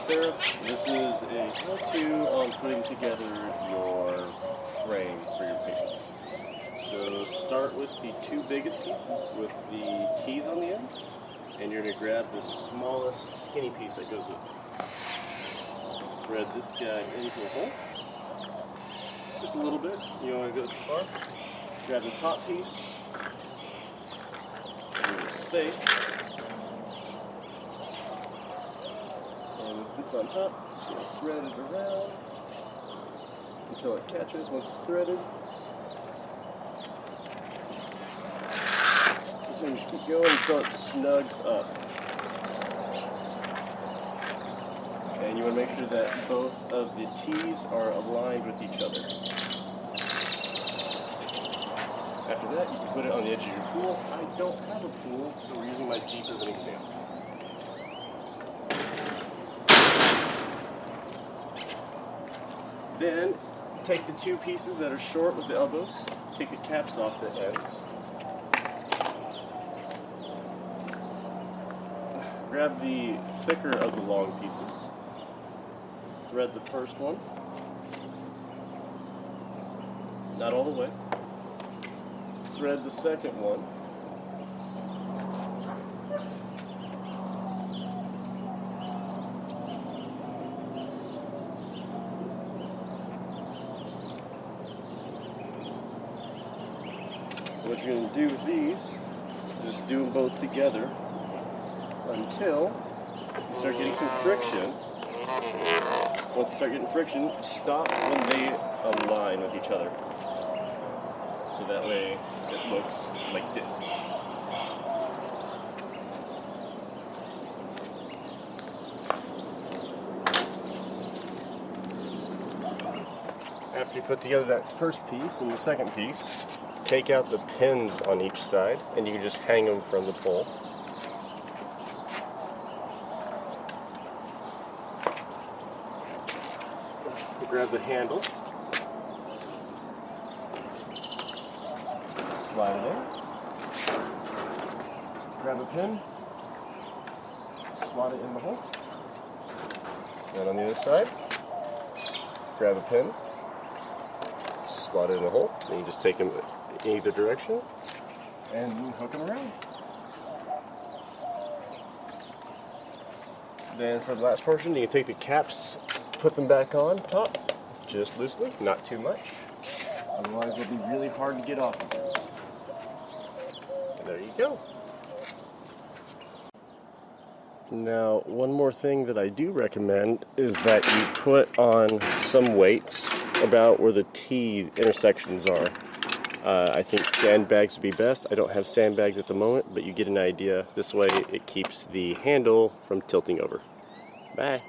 Sarah. This is a how-to on putting together your frame for your patients. So start with the two biggest pieces with the keys on the end, and you're going to grab the smallest skinny piece that goes with it. Thread this guy into the hole, just a little bit, you don't want to go too far. Grab the top piece, give it space, and with this on top, just going to thread it around until it catches. Once it's threaded, just going to keep going until it snugs up. And you want to make sure that both of the T's are aligned with each other. After that, you can put it on the edge of your pool. I don't have a pool, so we're using my Jeep as an example. Then, take the two pieces that are short with the elbows, take the caps off the ends. Grab the thicker of the long pieces. Thread the first one, not all the way. Thread the second one. What you're going to do with these, just do them both together until you start getting some friction. Once you start getting friction, stop when they align with each other. So that way it looks like this. After you put together that first piece and the second piece, take out the pins on each side and you can just hang them from the pole. Grab the handle, slide it in, grab a pin, slide it in the hole, and on the other side, grab a pin, slide it in the hole, and you just take them in either direction and hook them around. Then for the last portion, you can take the caps, put them back on top, just loosely, not too much. Otherwise it'll be really hard to get off of it. And there you go. Now, one more thing that I do recommend is that you put on some weights about where the T intersections are. I think sandbags would be best. I don't have sandbags at the moment, but you get an idea. This way it keeps the handle from tilting over. Bye.